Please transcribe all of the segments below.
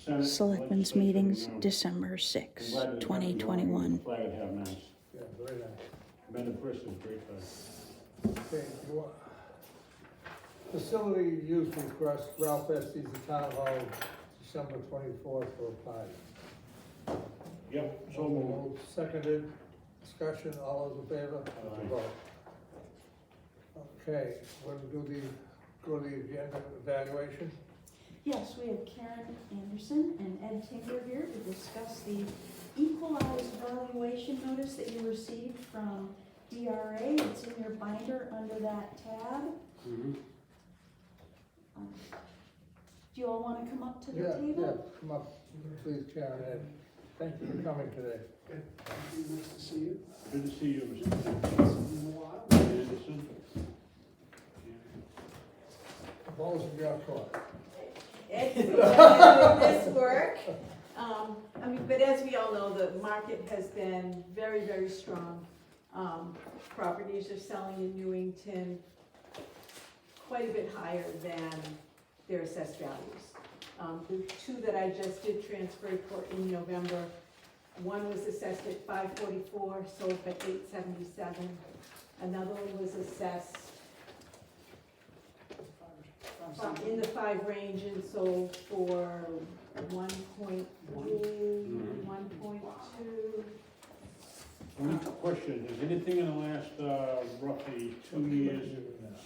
Selectmen's meetings, December 6, 2021. Flag and have nice. Yeah, very nice. Amended first is great flag. Okay, facility use request, Ralph Estes, the town hall, December 24th for a party. Yep, so moved. Seconded, discussion, all those in favor? Aye. Vote. Okay, we'll go to the agenda evaluation. Yes, we have Karen Anderson and Ed Tinker here to discuss the equalized valuation notice that you received from DRA. It's in your binder under that tab. Mhm. Do you all want to come up to the Yeah, table? come up, please, Karen, Ed. Thank you for coming today. Nice to see you. Good to see you, Mr. It's been a while. Anderson. The ball's in your court. It's this work. But as we all know, the market has been very, very strong. Properties are selling in Newington quite a bit higher than their assessed values. The two that I just did transfer for in November, one was assessed at $544, sold for $877. Another one was assessed in the 5 range and sold for 1.1, 1.2. One question, has anything in the last roughly 2 years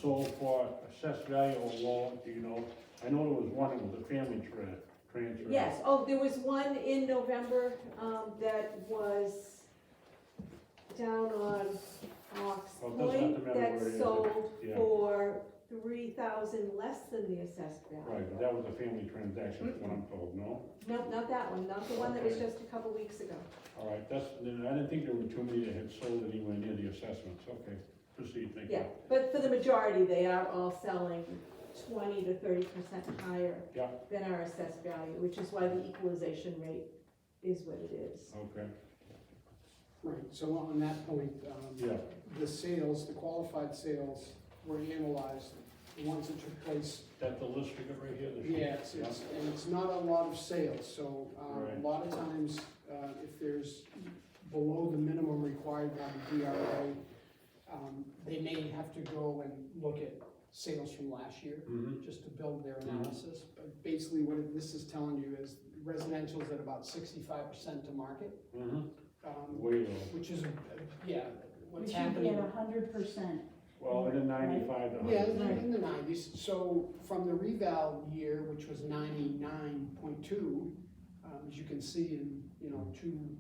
sold for assessed value or lower, do you know? I know there was one, it was a family transfer. Yes, there was one in November, that was down on Ox Well, it doesn't have to Point, matter that where it is. sold Yeah. for $3,000 less than the assessed value. Right, but that was a family transaction, is what I'm told, no? No, not that one, not the one that was Okay. just a couple weeks ago. All right, I didn't think there were too many that had sold anywhere near the assessments, okay, proceed, thank you. Yeah, but for the majority, they are all selling 20 to 30% higher Yeah. than our assessed value, which is why the equalization rate is what it is. Okay, Right, so on that point, yeah, the sales, the qualified sales were analyzed, the ones that took place. that's the list we got right here? the sheet? Yeah, and it's not a lot of sales, so Right. a lot of times, if there's below the minimum required by the DRA, they may have to go and look at sales from last year, Mhm. just to build their analysis. But basically, what this is telling you is residential's at about 65% to market. Mhm. um, Way low. Which is, yeah, We what's should be happening. at 100%. Well, in the 95 to 100. Yeah, in the 90s. So from the reval year, which was 99.2, as you can see in,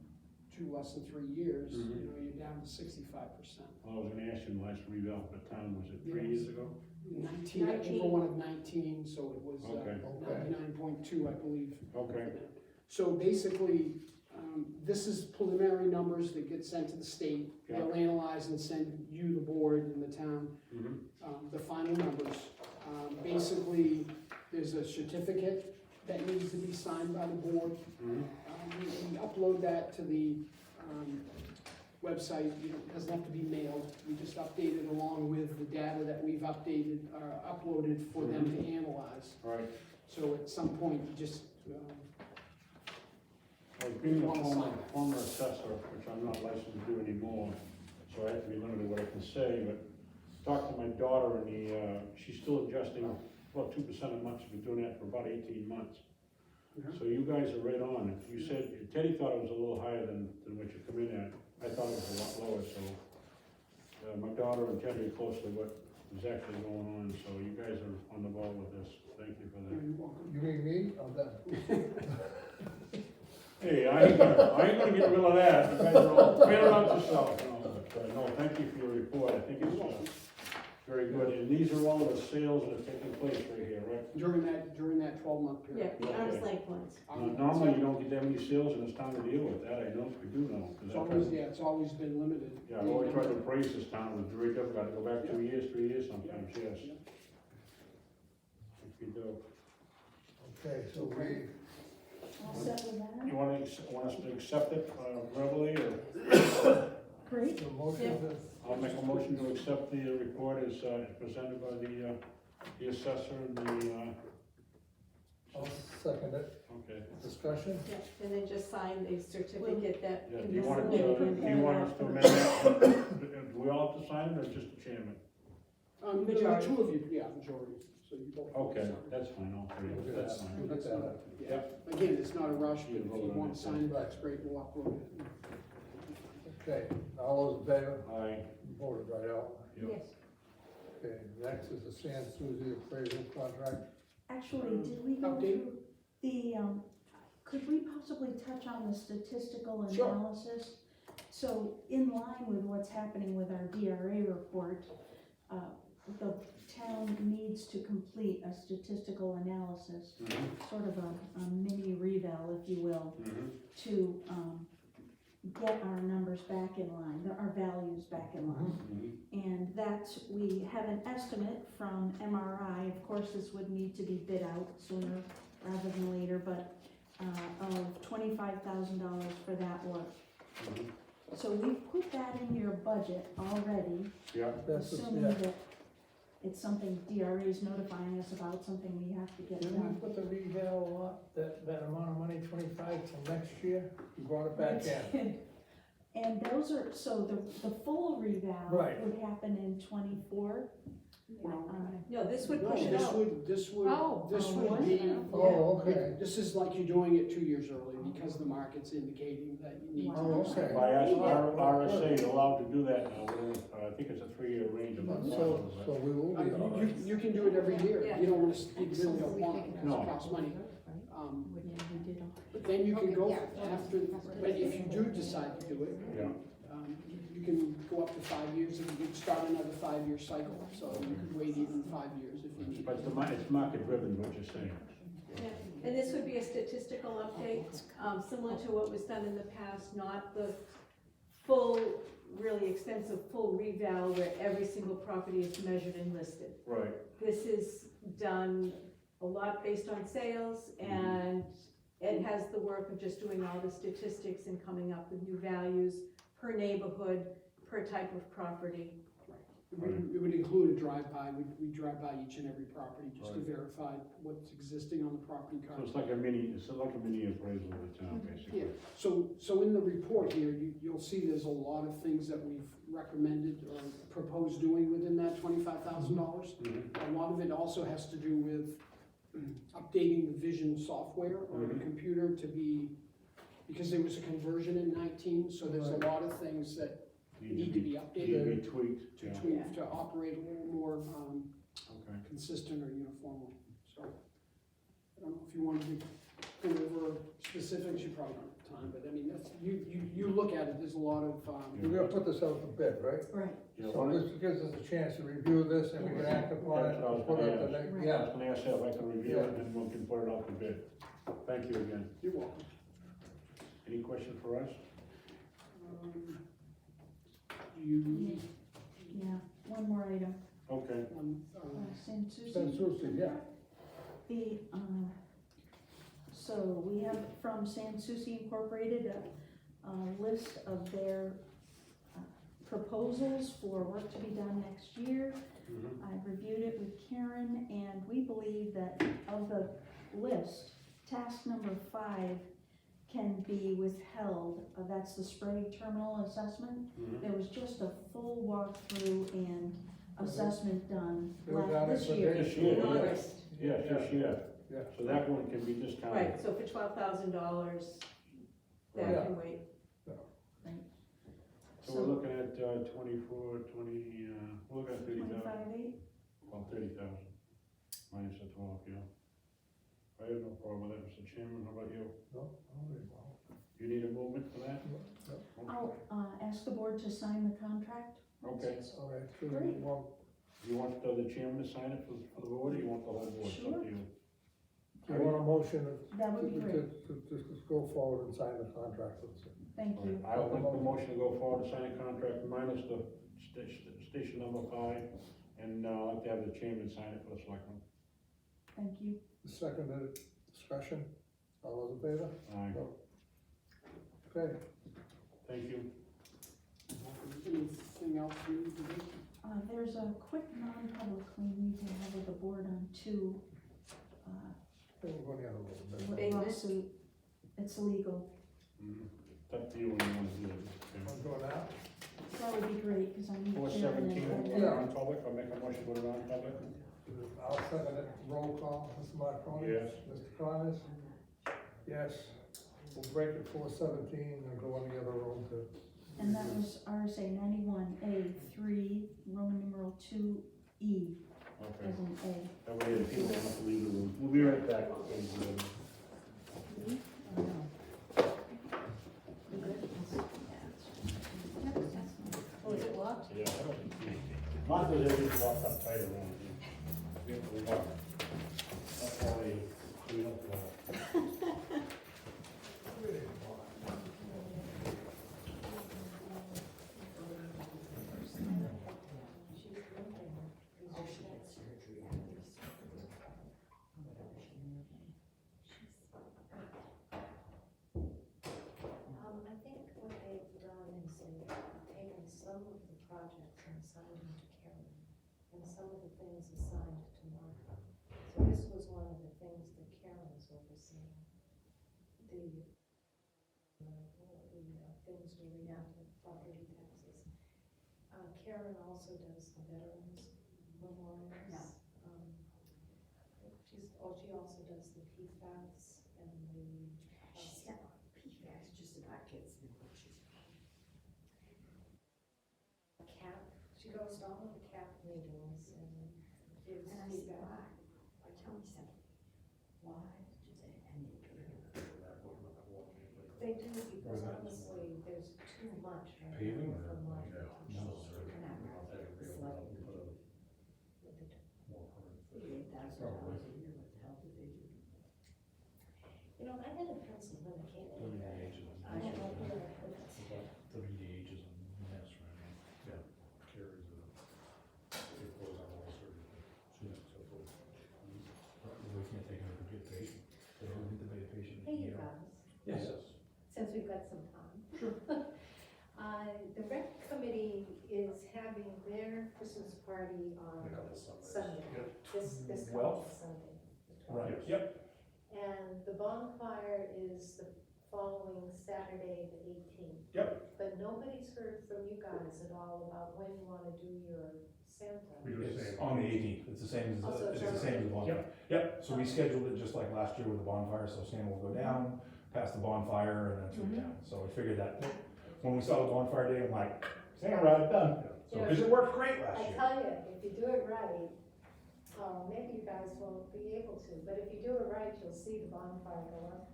two less than 3 years, Mhm. you're down to 65%. Well, I was gonna ask you the last reval for the town, was it 3 Yes. years ago? 19, April 1 of 19, so it was Okay. 99.2, I believe. Okay, So basically, this is preliminary numbers that get sent to the state. Yeah. They'll analyze and send you, the board, and the town, mhm, the final numbers. Basically, there's a certificate that needs to be signed by the board. mhm, We upload that to the website. It doesn't have to be mailed. We just update it along with the data that we've uploaded for them to analyze. all right. So at some point, you just, I was being a former assessor, which I'm not licensed to do anymore, so I have to be limited what I can say, but talked to my daughter and she's still adjusting about 2% a month. She's been doing that for about 18 months. So you guys are right on. If you said, Teddy thought it was a little higher than what you come in at. I thought it was a lot lower, so my daughter and Teddy are close to what is actually going on, so you guys are on the ball with this. Thank you for that. you're welcome. You mean me or them? Hey, I ain't gonna get rid of that. You guys are all clear out yourself. No, thank you for your report. I think it's very good. And these are all the sales that are taking place right here, right? During that 12-month Yeah, period. the Okay. arm's length ones. Normally, you don't get that many sales and it's time to deal with that. I know, we do know. 'Cause It's that always, kind of- it's always been limited. Yeah, I've always tried to appraise this town. It was very difficult. To go back 2 years, 3 years sometimes, yes. Yeah. If you do. Okay, so we, All set with that? You want us to accept it verbally, or? Great. the motion is, I'll make a motion to accept the report as presented by the assessor and the. I'll second it, Okay. discussion? Yeah, and then just sign a certificate that. Yeah, can do you be want submitted to, in do you want us to there. amend that? Do we all have to sign it or just the chairman? The Majority. two of you, yeah, majority, so you both. Okay, that's fine, all three, We'll do that's that. fine. We'll get that up. Yeah, again, it's not a rush, but You if you vote on want it, to sign it, that's great, we'll upload it. Okay, all those in favor? Aye. You voted right out. Yep. Yes. Okay, next is the San Suzy appraisal contract. Actually, did we go Update? through the, could we possibly touch on the statistical Sure. analysis? So in line with what's happening with our DRA report, the town needs to complete a statistical analysis, Mhm, sort of a mini reval, if you will, mhm. to, get our numbers back in line, our values back in line. Mhm. And that, we have an estimate from MRI, of course, this would need to be bid out sooner rather than later, but, of $25,000 for that work. Mhm. So we put that in your budget already, Yeah, That's, assuming yeah. that it's something DRA is notifying us about, something we have to get Didn't we done. put the reval up, that amount of money, 25 till next year? We brought it back in. And those are, so the full reval Right. would happen in '24. Well, No, this would no, push it this out. would, this would, Oh, this oh, would would be. it? Oh, okay. This is like you're doing it 2 years early because the market's indicating that you need to Oh, do okay. something. by Yeah. RSA, you're allowed to do that now, I think it's a 3-year range of So we will be all right. You can do it every year, Yeah. you don't wanna, you really don't want it, because No. it costs money. But then you can go after, but if you do decide to do it, Yeah, you can go up to 5 years and you can start another 5-year cycle, so you could wait even 5 years if you need. but it's market driven, what you're saying. Yeah, and this would be a statistical update, similar to what was done in the past, not the full, really extensive full reval where every single property is measured and listed. Right. This is done a lot based on sales, and it has the work of just doing all the statistics and coming up with new values per neighborhood, per type of property. It would include a drive-by, we drive by each and every property just to Right. verify what's existing on the property So card. it's like a mini appraisal of the town, basically. Yeah, so in the report here, you'll see there's a lot of things that we've recommended or proposed doing within that $25,000. Mhm. A lot of it also has to do with updating the vision software or the Mhm. computer to be, because there was a conversion in 19, so there's a Right. lot of things that need to be Need updated to be tweaked, to yeah, tweak, to operate a little more okay. consistent or uniformly, so. I don't know if you wanted to go over specifics, you probably don't have time, but I mean, that's, you look at it, there's a lot of, We're gonna put this out to bid, right? Right. Yeah, So one- this gives us a chance to review this and we can act upon it. That's what I was Put gonna up the ask. next- Right. I Yeah, was gonna ask you if I can review it and we can put it out to bid. Thank you again. you're welcome. Any question for us? You, Yeah, one more item. Okay. San Souci. San Souci, yeah. The, so we have from San Souci Incorporated a list of their proposals for work to be done next year. Mhm. I reviewed it with Karen, and we believe that of the list, task number 5 can be withheld. That's the Sprague Terminal Assessment. Mhm. There was just a full walkthrough and assessment done They were down this there for year. This year, In yeah. August. Yeah, this year. Yeah. So that one can be discounted. Right, so for $12,000, that Yeah. can wait. So we're looking at 24, 20, we're looking at 30,000. 25.8. Well, 30,000 minus the 12, yeah. I have no problem with that, Mr. Chairman, how about you? No, all right, well, You need a movement for that? I'll ask the board to sign the contract. Okay. all right, so Great. you want, You want the chairman to sign it for the board, or you want the whole board? It's up Sure. to you. you want a motion That would be great. to just go forward and sign the contract with it? Thank you. I'll make the motion to go forward and sign a contract minus the station number 5, and I'd like to have the chairman sign it for the selectmen. Thank you. Seconded discussion, all those in favor? Aye. Okay, Thank you. anything else you need to do? There's a quick non-public we need to have with the board on 2. We'll go the other room. Pavement? Lawsuit, it's illegal. It's up to you when you want to do it. Want to go now? That would be great, because I need Four Karen seventeen, and Ed put it there. on public, I'll make a motion, put it on public. I'll second it. Roll call, Mr. Marconi? Yes. Mr. Connors? Yes. We'll break at 4:17 and go in the other room to. And that was RSA 91A3, Roman numeral 2E, Okay, as in A. that way the people don't have to leave the room. We'll be right back. Oh, is it locked? Yeah, I don't. Martha's everything locked up tight around here. We have to lock. That's why we don't lock. I think what they've done is they've taken some of the projects and assigned them to Karen, and some of the things assigned to Martha. So this was one of the things that Karen was overseeing. The things related to property taxes. Karen also does the veterans memorials. Yeah. She also does the PFAS and the. She's got PFAS just about gets me what she's. CAP, she goes to all of the CAP meetings and gives And I said, feedback. why? Or tell me something. Why did you say, and they do it? They do, because honestly, there's too much right Paving now or- from my. And I was like, $48,000 a year, what the hell did they do? You know, I had a pencil when I came in here. I had no idea I put that. WDH is a mess right now. Yeah. Carries it goes on all sorts of, so forth. We can't take her to get patient. They don't need to be a patient. Hey, you guys, Yes. since we've got some time. Sure. The rec committee is having their Christmas party on Sunday, this Well. coming Sunday. the Right, 12th. yep. And the bonfire is the following Saturday, the 18th. Yep. But nobody's heard from you guys at all about when you wanna do your Santa. It's on the 18th, it's the same Oh, as, so it's it's the same as the bonfire. Yep, so we Okay. scheduled it just like last year with the bonfire, so Santa will go down, past the bonfire, and then through Mm-hmm. town. So we figured that, when we saw the bonfire day, I'm like, Santa ride done. So, cause it worked great last I year. tell you, if you do it right, maybe you guys won't be able to, but if you do it right, you'll see the bonfire go up.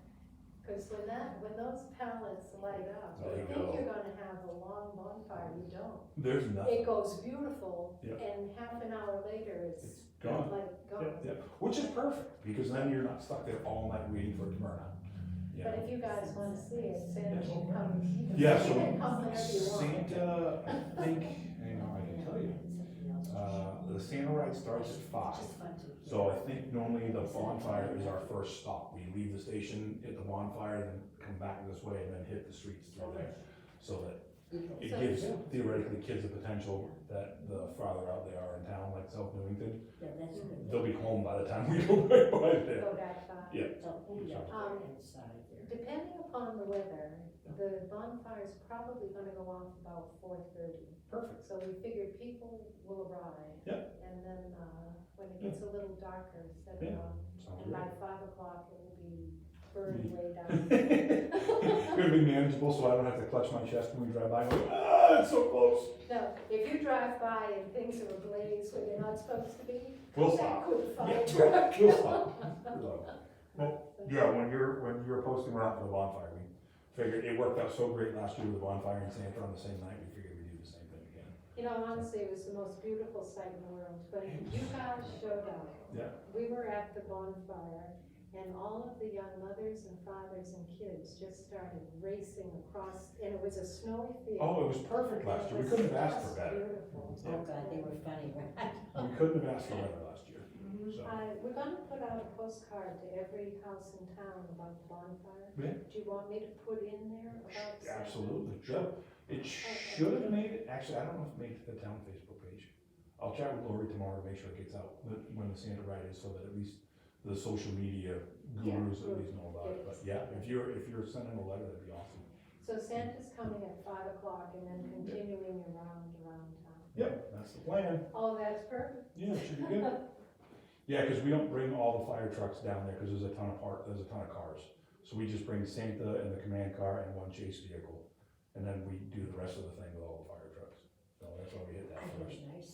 Cause when those pallets light up, There you you think go. you're gonna have a long bonfire, you don't. There's nothing. It goes beautiful, Yep. and half an hour later, it's Gone. like gone. Yep, which is perfect, because then you're not stuck there all night waiting for it to burn out. You But know? if you guys wanna see it, Santa should come. Yeah, You so can come whenever you want. Santa, I think, hang on, I can tell you, the Santa ride starts at 5. Just fun to. So I think normally the bonfire is our first stop. We leave the station, hit the bonfire, then come back this way and then hit the streets through there. So that it So- gives theoretically kids the potential that the farther out they are in town, like South Newington, Yeah, that's good. they'll be home by the time we go back by there. Go back by. Yeah. So, oh, yeah, inside there. Depending upon the weather, the bonfire's probably gonna go off about 4:30. Perfect. So we figured people will arrive. Yep. And then, when it gets a little darker, set it Yeah. off. Sounds And by great. 5 o'clock, it will be burned way down. It'll be manageable, so I don't have to clutch my chest when we drive by and go, ah, it's so close. Now, if you drive by and things are ablaze where they're not supposed to be, We'll that stop. could fire Yeah, truck. we'll stop. Well, yeah, when you're posting around for the bonfire, we figured it worked out so great last year with the bonfire and Santa on the same night, we figured we'd do the same thing again. You know, honestly, it was the most beautiful sight in the world. When you guys showed up, Yeah. we were at the bonfire, and all of the young mothers and fathers and kids just started racing across, and it was a snowy field. Oh, it was perfect last year, we couldn't have asked for better. Beautiful. Oh, God, they were funny, right? We couldn't have asked for better last year, so. We're gonna put out a postcard to every house in town about the bonfire. Yeah. Do you want me to put in there about? Santa? Absolutely, sure. It should have made it, actually, I don't know if it made it to the town Facebook page. I'll chat with Lori tomorrow to make sure it gets out when the Santa ride is, so that at least the social media gurus at least know about it, but yeah, if you're sending a letter, that'd be awesome. So Santa's coming at 5 o'clock and then continuing around town. Yep, that's the plan. Oh, that's perfect. Yeah, it should be good. Yeah, cause we don't bring all the fire trucks down there, cause there's a ton of cars. So we just bring Santa and the command car and one chase vehicle, and then we do the rest of the thing with all the fire trucks. So that's why we hit that I had first. a nice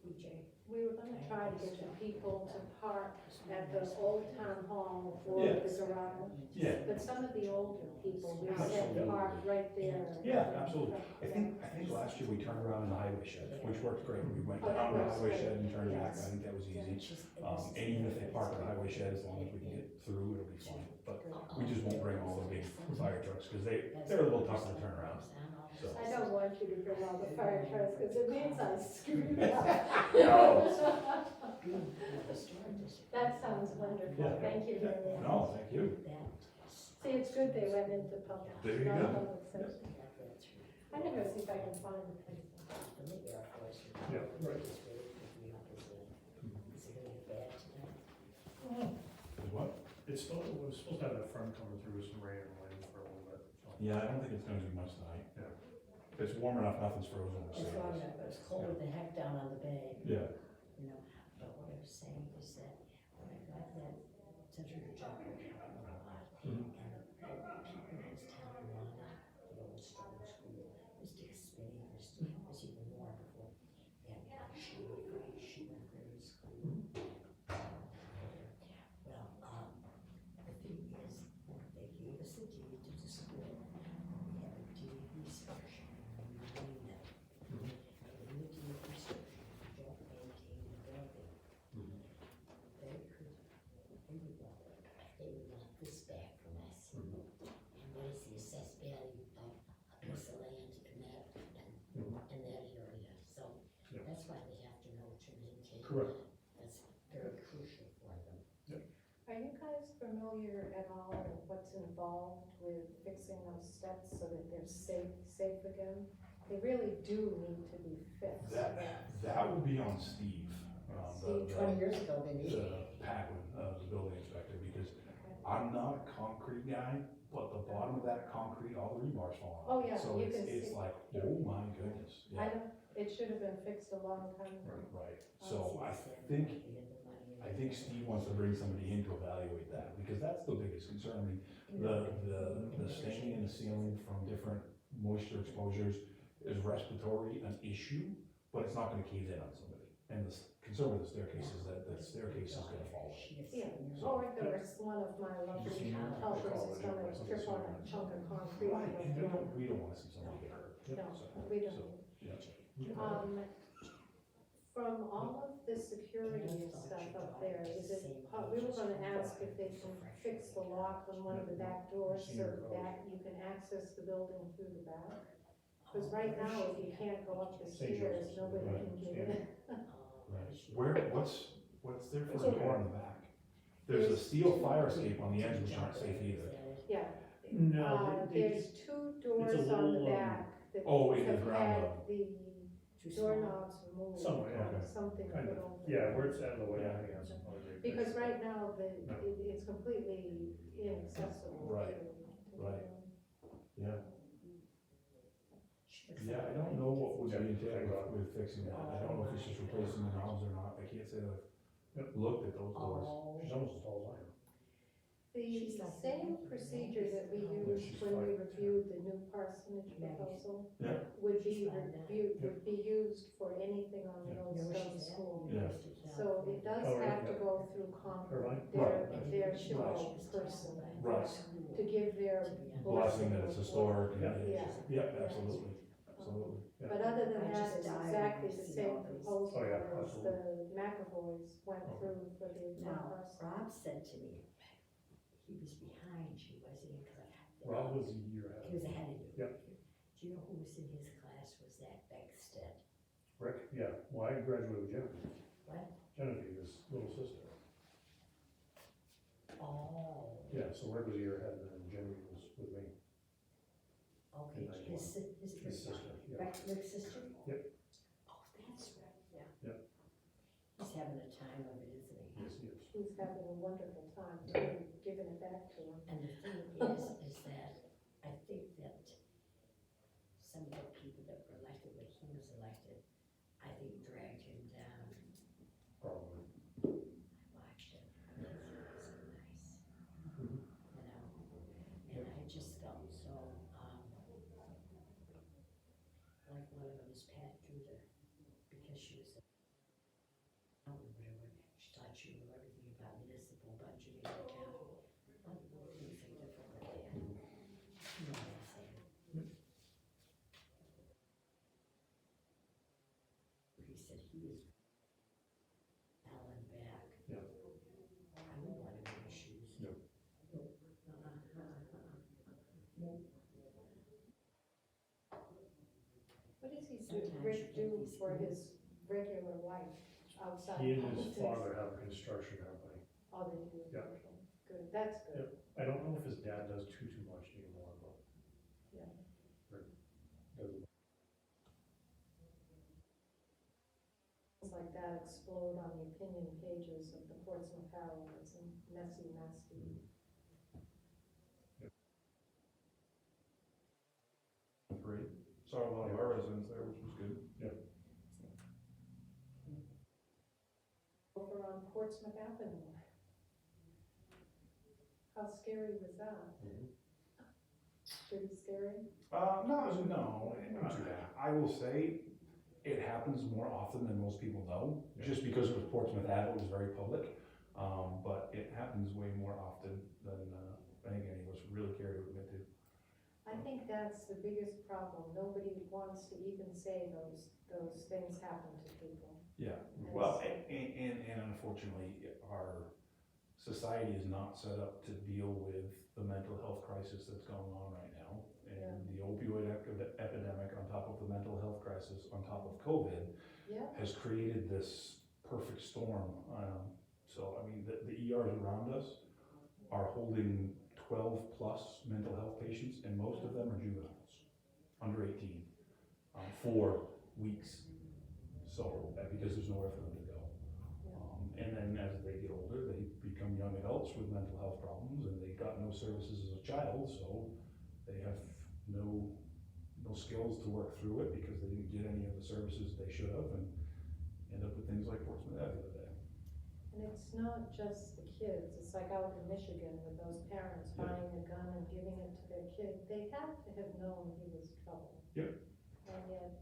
DJ. We were gonna try to get the people to park at the old town hall or Yeah. the garage. Yeah, But some of the older people, we said Absolutely. park right there. yeah, absolutely. I think last year we turned around in the highway shed, which worked great. We went Oh, that down the works highway great. shed and turned back. Yes. I think that was easy. And And even if they park at the highway shed, as long as we can get through, it'll be fine. But we just won't bring all the big fire trucks, cause they're a little tough to turn around. So. I don't want you to bring all the fire trucks, cause it means I screwed up. That sounds wonderful, Yeah. thank you very much. No, thank you. See, it's good they went into public, There you go. non-public session. I gotta see if I can find the place. Yeah, right. What? It was supposed to have that front coming through with some rain and wind for a little bit, so. Yeah, I don't think it's gonna do much tonight. Yeah. If it's warm enough, nothing's frozen. We'll It's see. long enough, but it's colder than heck down on the bay, Yeah. you know, but what I was saying is that when I got that central job, I helped them a lot. Mhm. And the people in this town, Lana, the old stone school, Mr. Spinney was even more before. And she went grade school. Well, the thing is, they gave us the deed to the school. We have a deed restriction, and we named them. And in the deed restriction, if you don't maintain the building, they would want this back from us. And what is the assessed value of a piece of land in that area? So Yeah. that's why they have to know to maintain Correct. that. That's very crucial for them. Are you guys familiar at all with what's involved with fixing those steps so that they're safe again? They really do need to be fixed. That would be on Steve. See, 20 years ago, they The needed. Paquin, the building inspector, because I'm not a concrete guy, but the bottom of that concrete, all the rebar's falling Oh, off. yeah, So you it's, can it's see. like, oh my goodness, I yeah, know, it should have been fixed a long time ago. right. So I think Steve wants to bring somebody in to evaluate that, because that's the biggest concern. I mean, the staining in the ceiling from different moisture exposures is respiratory an issue, but it's not gonna cave in on somebody. And the concern with the staircase is that the staircase is gonna fall in. Yeah, or if there was one of my lovely helpers is gonna trip on a chunk of concrete. Right, and we don't wanna see somebody get hurt. No, So, we don't. yeah. From all of the security and stuff up there, is it, we were gonna ask if they can fix the lock on one of the back doors so that you can access the building through the back? Cause right now, if you can't go up the stairs, nobody can get in. Right. What's there for a door in the back? There's a steel fire escape on the edge, which aren't safe either. Yeah. No, There's two doors on the little, back that Oh, in the have ground had level. the doorknobs removed. Somewhere, yeah. Something Kind put of, over. yeah, where it's out of the way, Yeah. I think that's probably. Because right now, No. it's completely inaccessible. Right, to right. the- Yeah. Yeah, I don't know what would be entailed with fixing that. I don't know if it's just replacing the knobs or not. I can't say that I've looked at those doors. She's almost as tall as I am. The same procedure that we used when we reviewed the new parsonage proposal Yeah. would be used for anything on the old stone school. Yeah. So it does Oh, right, have to yeah. go through Concord, Right. their show person, Right. to give their Blessing that it's historic. and it- Yeah. Yeah, absolutely, absolutely. But other than that, it's exactly the same proposal Oh, yeah, as the McAvoys went through for the town Now, parcel. Rob said to me, he was behind you, wasn't he? 'Cause Rob was a year ahead. He was ahead of you. Yep. Do you know who was in his class? Was that Beckstead? Rick, yeah, well, I graduated with Genevieve. What? Genevieve, his little sister. Oh, Yeah, so Rick was a year ahead, and then Genevieve was with me, okay, In his his sister, yeah. Rick's sister? Yep. Oh, that's right, yeah. Yep. He's having a time of it, isn't he? Yes, he is. he's having a wonderful time, really giving it back to him. And the thing is that I think that some of the people that were elected when he was elected, I think dragged him down. Probably. I watched him, I think he was so nice, and I just felt so, like one of them is Pat Tudor, because she was or whatever, she thought she knew everything about municipal budgeting in the town. Well, things are different with that. You know what I'm saying? He said he was Alan back. Yeah. I would want to be in his shoes. Yep. What does he do, Sometimes Rick you get do these for moves. his regular life outside He and politics? his father have a construction company. Oh, they do, Yeah. okay, good, that's good. I don't know if his dad does too much anymore, but. Yeah. Rick doesn't. Things like that explode on the opinion pages of the Portsmouth Herald, it's a messy, nasty. Great. Saw a lot of our residents there, which was good. Over on Portsmouth Avenue. How scary was that? Pretty scary? No, I will say, it happens more often than most people know, just because it was Portsmouth Ave, it was very public. But it happens way more often than, I think any of us really care to admit to. I think that's the biggest problem, nobody wants to even say those things happen to people. Yeah, well, and unfortunately, our society is not set up to deal with the mental health crisis that's going on right now. And the opioid epidemic on top of the mental health crisis on top of COVID Yeah, has created this perfect storm. So, I mean, the ERs around us are holding 12 plus mental health patients, and most of them are juveniles, under 18, for weeks. So, because there's nowhere for them to go. And then as they get older, they become young adults with mental health problems, and they got no services as a child, so they have no skills to work through it because they didn't get any of the services they should have, and end up with things like Portsmouth Ave the other day. and it's not just the kids, it's like out in Michigan with those parents buying a gun and giving it to their kid, they have to have known he was trouble. Yep. And yet,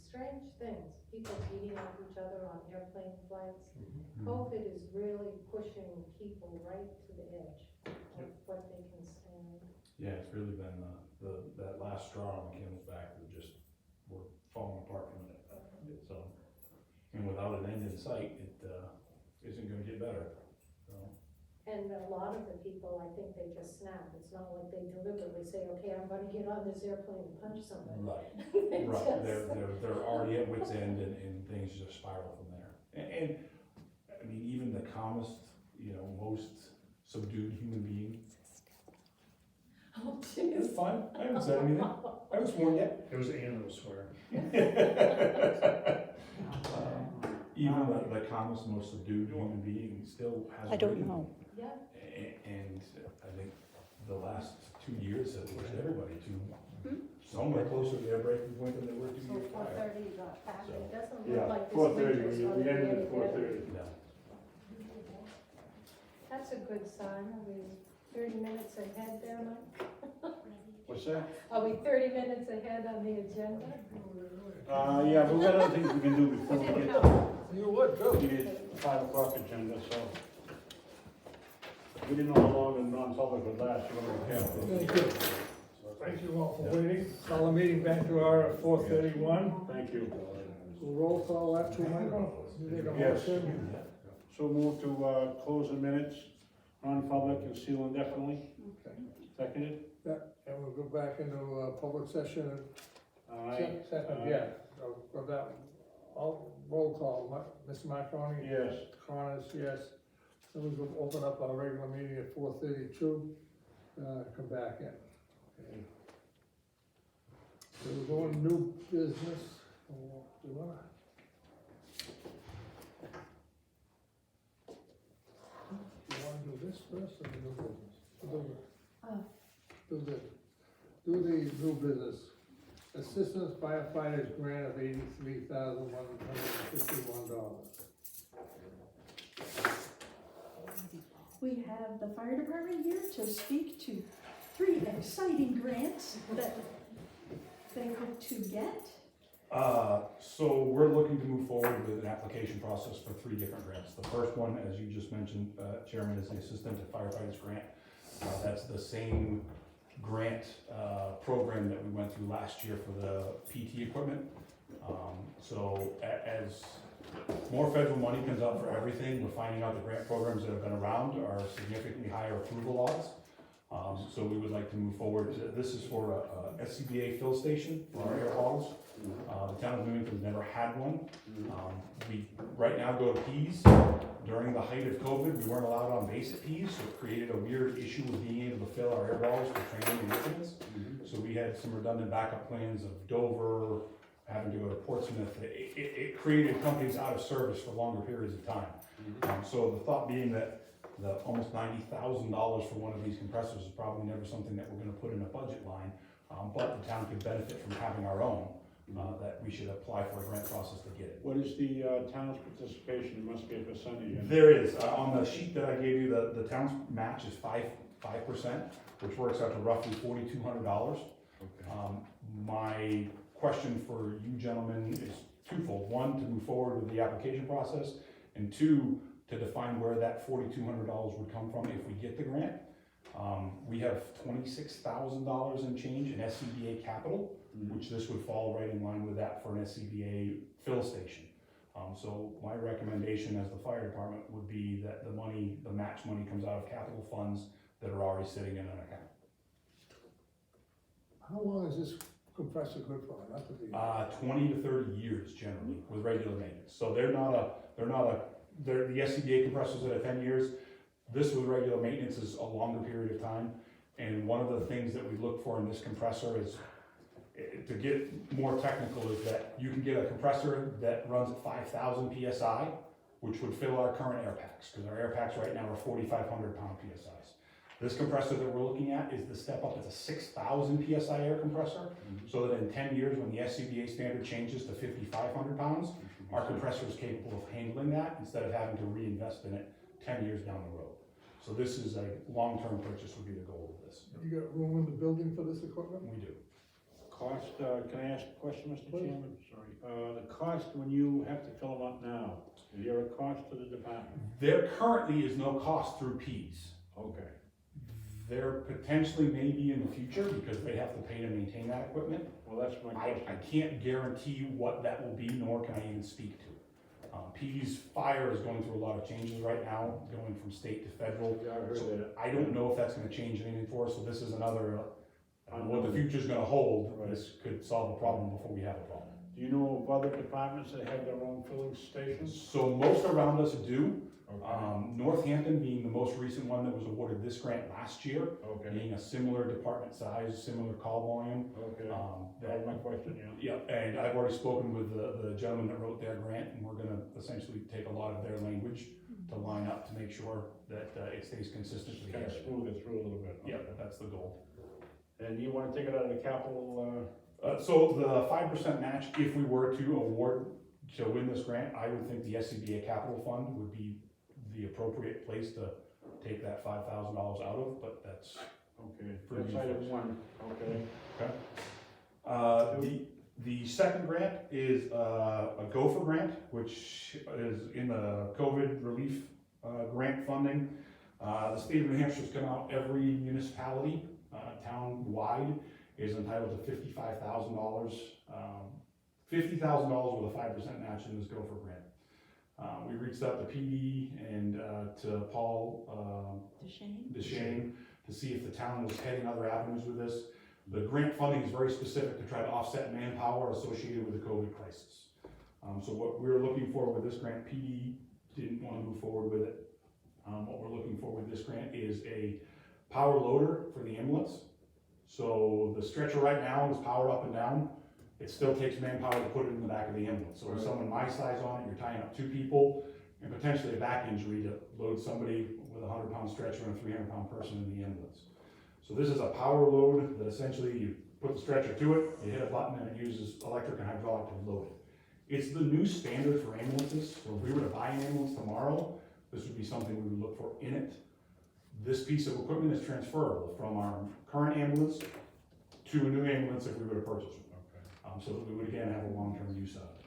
strange things, people beating up each other on airplane flights. COVID is really pushing people right to the edge of what they can stand. Yeah, it's really been that last straw on the camel's back that just, we're falling apart from it. So, and without an end in sight, it isn't gonna get better, so. And a lot of the people, I think they just snap, it's not like they deliberately say, okay, I'm gonna get on this airplane and punch somebody. Right, They right, just- they're already at wit's end, and things just spiral from there. And, I mean, even the calmest, most subdued human being. Oh, jeez. It's fine, I haven't said anything, I haven't sworn yet. It was Ann that was swearing. Even the calmest, most subdued human being still has. I don't rhythm. know. Yeah, And I think the last 2 years have pushed everybody to somewhere closer to their breaking point than they were 2 so years prior. 4:30 you got back, So, it doesn't Yeah, look like this 4:30, winter's we gonna be ended any at 4:30. better. No. That's a good sign, are we 30 minutes ahead there, Mike? What's that? Are we 30 minutes ahead on the agenda? Yeah, but we got other things we can do before we Didn't get know. You would, to too. the 5 o'clock agenda, so. We didn't know how long the non-public would last, so we're gonna Thank you. Thank you all for waiting. Call the meeting back to our 4:31. Thank you. We'll roll call that to Michael. You make a Yes. motion. So move to close the minutes, non-public and seal indefinitely. Seconded? And we'll go back into public session. Aye. Second, yeah. So for that, all roll call. Mr. Marconi? Yes. Connors, yes. Then we will open up our regular meeting at 4:32. Come back in. Okay. So we're going to new business. Do you wanna? this first or the new business? Uh. Do the new business. Assistance firefighters grant of $83,151. We have the fire department here to speak to 3 exciting grants that they hope to get. So we're looking to move forward with an application process for 3 different grants. The first one, as you just mentioned, Chairman, is the Assistant to Firefighters Grant. That's the same grant program that we went through last year for the PT equipment. So as more federal money comes out for everything, we're finding out the grant programs that have been around are significantly higher approval odds. So we would like to move forward. This is for a SCBA fill station for our air bottles. The town of Newington's never had one. We right now go to P's. During the height of COVID, we weren't allowed on base at P's, so it created a weird issue with being able to fill our air bottles for training and incidents. So we had some redundant backup plans of Dover, having to go to Portsmouth. It created companies out of service for longer periods of time. So the thought being that the almost $90,000 for one of these compressors is probably never something that we're gonna put in a budget line, but the town could benefit from having our own, that we should apply for a grant process to get it. What is the town's participation? There must be a percentage in it. There is, on the sheet that I gave you, the town's match is 5%, which works out to roughly $4,200. Okay. My question for you gentlemen is twofold. One, to move forward with the application process, and 2, to define where that $4,200 would come from if we get the grant. We have $26,000 in change in SCBA capital, which this would fall right in line with that for an SCBA fill station. So my recommendation as the fire department would be that the match money comes out of capital funds that are already sitting in an account. How long is this compressor good for? Not to be. 20 to 30 years generally with regular maintenance. So the SCBA compressors that are 10 years. This with regular maintenance is a longer period of time. And one of the things that we look for in this compressor is, to get more technical, is that you can get a compressor that runs at 5,000 PSI, which would fill our current air packs, because our air packs right now are 4,500 pound PSIs. This compressor that we're looking at is the step up. It's a 6,000 PSI air compressor, so that in 10 years, when the SCBA standard changes to 5,500 pounds, our compressor is capable of handling that instead of having to reinvest in it 10 years down the road. So this is a long-term purchase would be the goal of this. You got room in the building for this equipment? We do. Cost, can I ask a question, Mr. Please. Chairman? Sorry. The cost when you have to fill them up now, is there a cost to the department? There currently is no cost through P's. Okay. There potentially may be in the future because they have to pay to maintain that equipment. Well, that's my I question. can't guarantee what that will be, nor can I even speak to. P's fire is going through a lot of changes right now, going from state to federal. Yeah, I heard So that. I don't know if that's gonna change anything for us, so this is another, what the future's gonna hold. Right. This could solve a problem before we have a problem. Do you know of other departments that have their own filling stations? So most around us do. Okay. Northampton being the most recent one that was awarded this grant last year, Okay. being a similar department size, similar call volume. Okay. That That's my question, yeah. Yeah, and I've already spoken with the gentleman that wrote their grant, and we're gonna essentially take a lot of their language to line up to make sure that it stays consistent with the Kind of area. smooth it through a little bit. Yeah, Okay. that's the goal. And you wanna take it out of the capital, So the 5% match, if we were to award, to win this grant, I would think the SCBA capital fund would be the appropriate place to take that $5,000 out of, but that's, okay, For that's you item folks. 1, okay. The second grant is a Gopher grant, which is in the COVID relief grant funding. The state of New Hampshire's come out, every municipality, town-wide, is entitled to $55,000. $50,000 with a 5% match in this Gopher grant. We reached out to PD and to Paul DeShane to see if the town was heading other avenues with this. The grant funding is very specific to try to offset manpower associated with the COVID crisis. So what we're looking for with this grant, PD didn't want to move forward with it. What we're looking for with this grant is a power loader for the ambulance. So the stretcher right now is powered up and down. It still takes manpower to put it in the back of the ambulance. So with someone my size on it, you're tying up 2 people and potentially a back injury to load somebody with a 100-pound stretcher and a 300-pound person in the ambulance. So this is a power load that essentially you put the stretcher to it, you hit a button and it uses electric and hydraulic to load it. It's the new standard for ambulances, so if we were to buy an ambulance tomorrow, this would be something we would look for in it. This piece of equipment is transferable from our current ambulance to a new ambulance if we were to purchase one. So that we would again have a long-term use of it.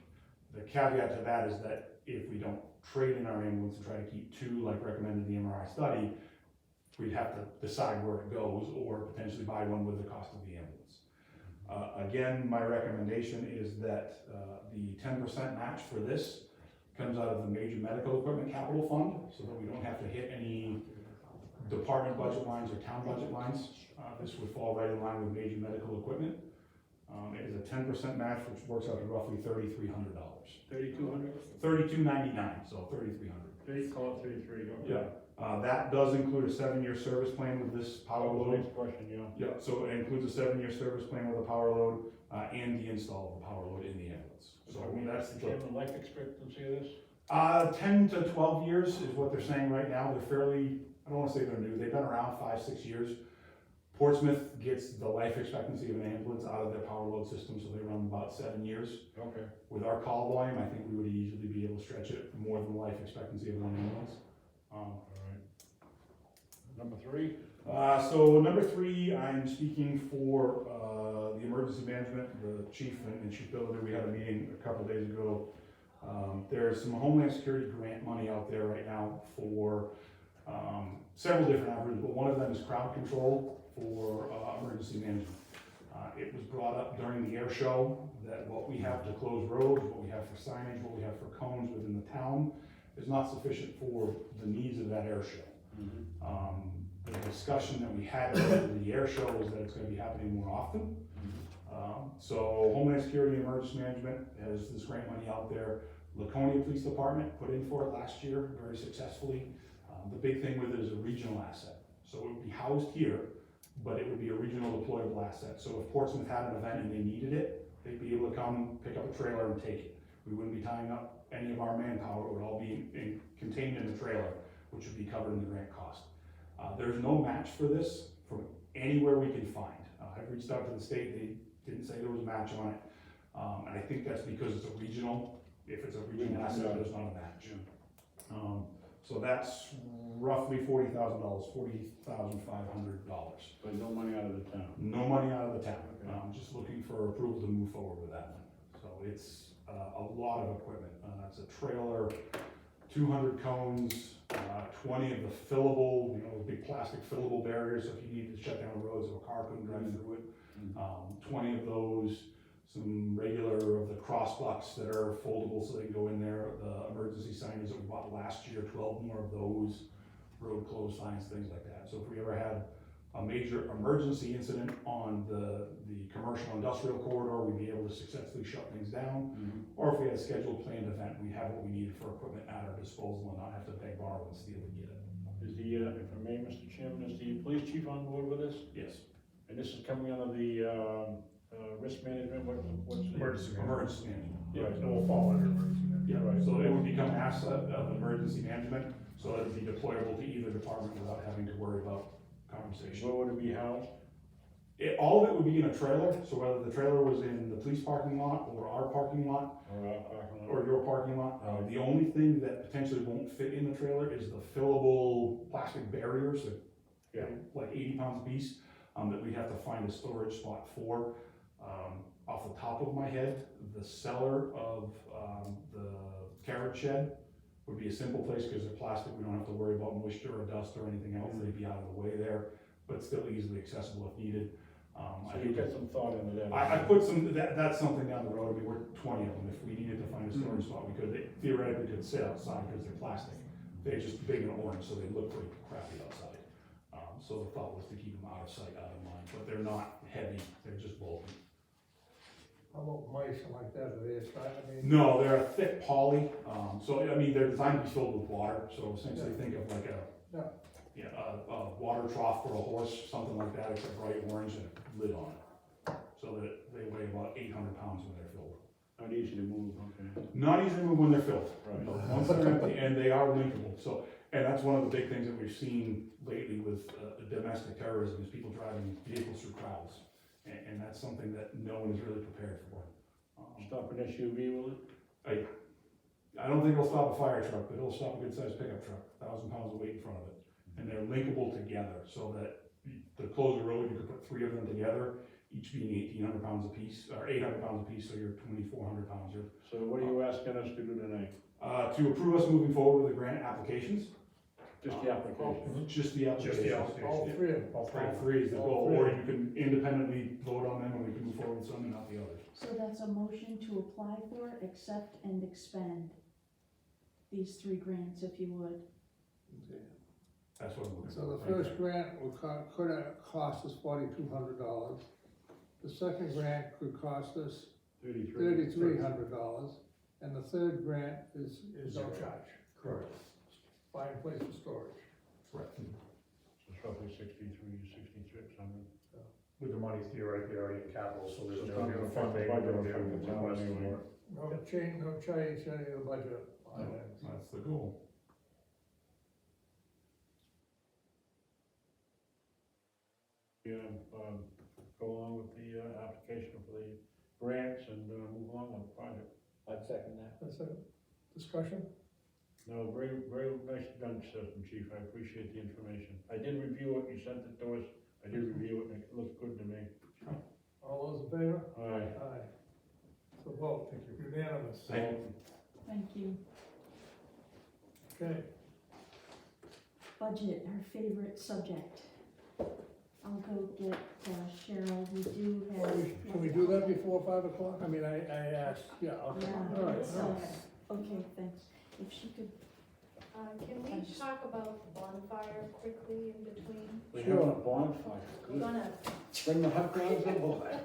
The caveat to that is that if we don't trade in our ambulance and try to keep two like recommended in the MRI study, we'd have to decide where it goes or potentially buy one with the cost of the ambulance. Again, my recommendation is that the 10% match for this comes out of the major medical equipment capital fund so that we don't have to hit any department budget lines or town budget lines. This would fall right in line with major medical equipment. It is a 10% match, which works out to roughly $3,300. 3,200? $3,299, so $3,300. Call it 33, okay. Yeah, that does include a 7-year service plan with this power load. Next question, yeah. Yeah, so it includes a 7-year service plan with a power load and the install of a power load in the ambulance. So that's the Jim, the life expectancy of this? 10 to 12 years is what they're saying right now. They're fairly, I don't want to say they're new, they've been around 5-6 years. Portsmouth gets the life expectancy of an ambulance out of their power load system, so they run about 7 years. Okay. With our call volume, I think we would easily be able to stretch it more than the life expectancy of one ambulance. All right. Number 3? So number 3, I'm speaking for the emergency management, the chief and chief builder. We had a meeting a couple days ago. There's some Homeland Security grant money out there right now for several different avenues, but one of them is crowd control for emergency management. It was brought up during the air show that what we have to close roads, what we have for signage, what we have for cones within the town is not sufficient for the needs of that air show. Mm-hmm. The discussion that we had at the air show is that it's going to be happening more often. So Homeland Security and Emergency Management has this grant money out there. Laconia Police Department put in for it last year very successfully. The big thing with it is a regional asset. So it would be housed here, but it would be a regional deployable asset. So if Portsmouth had an event and they needed it, they'd be able to come, pick up a trailer and take it. We wouldn't be tying up any of our manpower. It would all be contained in the trailer, which would be covered in the grant cost. There's no match for this from anywhere we can find. I've reached out to the state, they didn't say there was a match on it. And I think that's because it's a regional. If it's a regional asset, there's not a match. So that's roughly $40,000, $40,500. But no money out of the town? No money out of the town. Okay. I'm just looking for approval to move forward with that one. So it's a lot of equipment. It's a trailer, 200 cones, 20 of the fillable, big plastic fillable barriers, so if you needed to shut down a road so a car couldn't drive through it. 20 of those, some regular of the cross bucks that are foldable so they can go in there, the emergency signage that we bought last year, 12 more of those, road closed signs, things like that. So if we ever had a major emergency incident on the commercial industrial corridor, we'd be able to successfully shut things down. Or if we had a scheduled planned event, we have what we needed for equipment at our disposal and not have to beg, borrow, and steal to get it. Is the, if I may, Mr. Chairman, is the police chief on board with this? Yes. And this is coming under the risk management, what's the? Emergency Emergency management. Yeah, it will fall under emergency management. Yeah, right. So it would become asset of emergency management, so that it would be deployable to either department without having to worry about conversation. Where would it be housed? All of it would be in a trailer, so whether the trailer was in the police parking lot or our parking lot, Or our parking lot? or your parking lot. The only thing that potentially won't fit in the trailer is the fillable plastic barriers that, like 80 pounds a piece, that we'd have to find a storage spot for. Off the top of my head, the cellar of the carriage shed would be a simple place because they're plastic. We don't have to worry about moisture or dust or anything else. They'd be out of the way there, but still easily accessible if needed. So you got some thought into that? I put some, that's something down the road. I mean, we're 20 of them. If we needed to find a storage spot, we could. They theoretically could sit outside because they're plastic. They're just big and orange, so they look pretty crappy outside. So the thought was to keep them out of sight, out of mind, but they're not heavy. They're just bulky. How about mice and like that, are they a No, they're a thick poly. So, I mean, they're designed to be filled with water. So essentially think of like a water trough for a horse, something like that, except bright orange and a lid on it. So that they weigh about 800 pounds when they're filled. Not easy to move, okay. Not easy to move when they're filled. Right. Once they're empty, and they are linkable, so, and that's one of the big things that we've seen lately with domestic terrorism, is people driving vehicles through crowds. And that's something that no one is really prepared for. Stop an SUV with it? I don't think it'll stop a fire truck, but it'll stop a good-sized pickup truck, 1,000 pounds of weight in front of it. And they're linkable together, so that to close a road, you could put 3 of them together, each being 1,800 pounds apiece, or 800 pounds apiece, so you're 2,400 pounds. So what are you asking us to do tonight? To approve us moving forward with the grant applications, Just the application? just the applications. All three of them. All three is the goal, or you can independently vote on them, and we can move forward with some and not the others. So that's a motion to apply for, accept, and expend these 3 grants, if you would. That's what I'm looking for. So the first grant could cost us $4,200. The second grant could cost us $3,300, and the third grant is no charge. Correct. Find place for storage. Correct. So it's roughly 6,600. With the money theoretically already in capital, so there's So no it's not new gonna affect the funding, budget no or affect new the town request anyway. for. No change any of the budget items. That's the goal. Yeah, go along with the application for the grants and move along with the project. I'd second that. That's a discussion? No, very, very nice done, Chief, I appreciate the information. I did review it, you sent it to us, I did review it, and it looks good to me. All those in favor? Aye. Aye. So vote, unanimous. Thank you. Okay, Budget, our favorite subject. I'll go get Cheryl, we do have. can we do that before 5 o'clock? I mean, I asked, yeah, okay, Yeah, all right. so, okay, thanks. If she could, Can we talk about the bonfire quickly in between? We have a bonfire, We're good. gonna, Bring the hot dogs in, boy.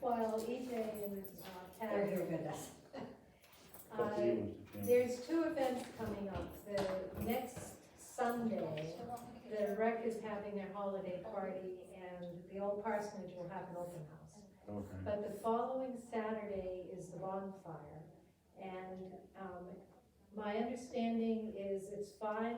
while EJ and They're Tad. here with us. Up to you, Mr. Chairman. There's 2 events coming up. The next Sunday, the rec is having their holiday party, and the old parsonage will have an open house. Okay. But the following Saturday is the bonfire, and my understanding is it's fine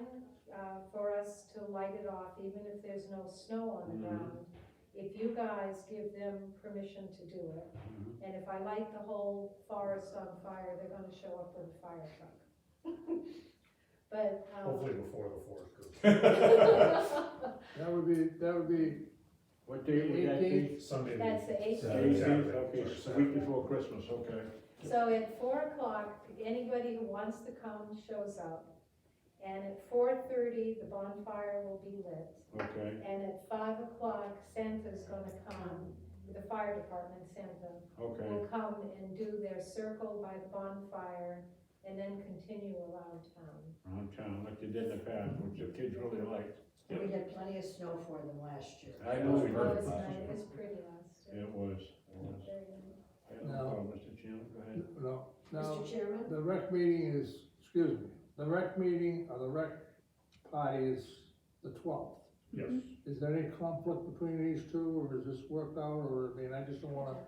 for us to light it off, even if there's no snow on the Mhm. ground, if you guys give them permission to do it. Mhm. And if I light the whole forest on fire, they're gonna show up with a fire truck. But, Hopefully before the fourth, 'cause That would be What date would that be? Sunday. that's the 18th. Saturday. Eighteenth, okay, it's the week before Christmas, okay. So at 4 o'clock, anybody who wants to come shows up. And at 4:30, the bonfire will be lit. Okay, And at 5 o'clock, Santa's gonna come, the fire department, Santa, okay. will come and do their circle by the bonfire and then continue around town. Around town, like they did in the past, which the kids really liked. We had plenty of snow for them last year. I know we did. Oh, it's nice, it was pretty last year. It was, it was. Very nice. Yeah, no problem, Mr. Chairman, go ahead. no, now, Mr. Chairman? the rec meeting is, excuse me, the rec meeting, or the rec party is the 12th. Yes. Is there any conflict between these two, or is this worked out, or, I mean, I just don't wanna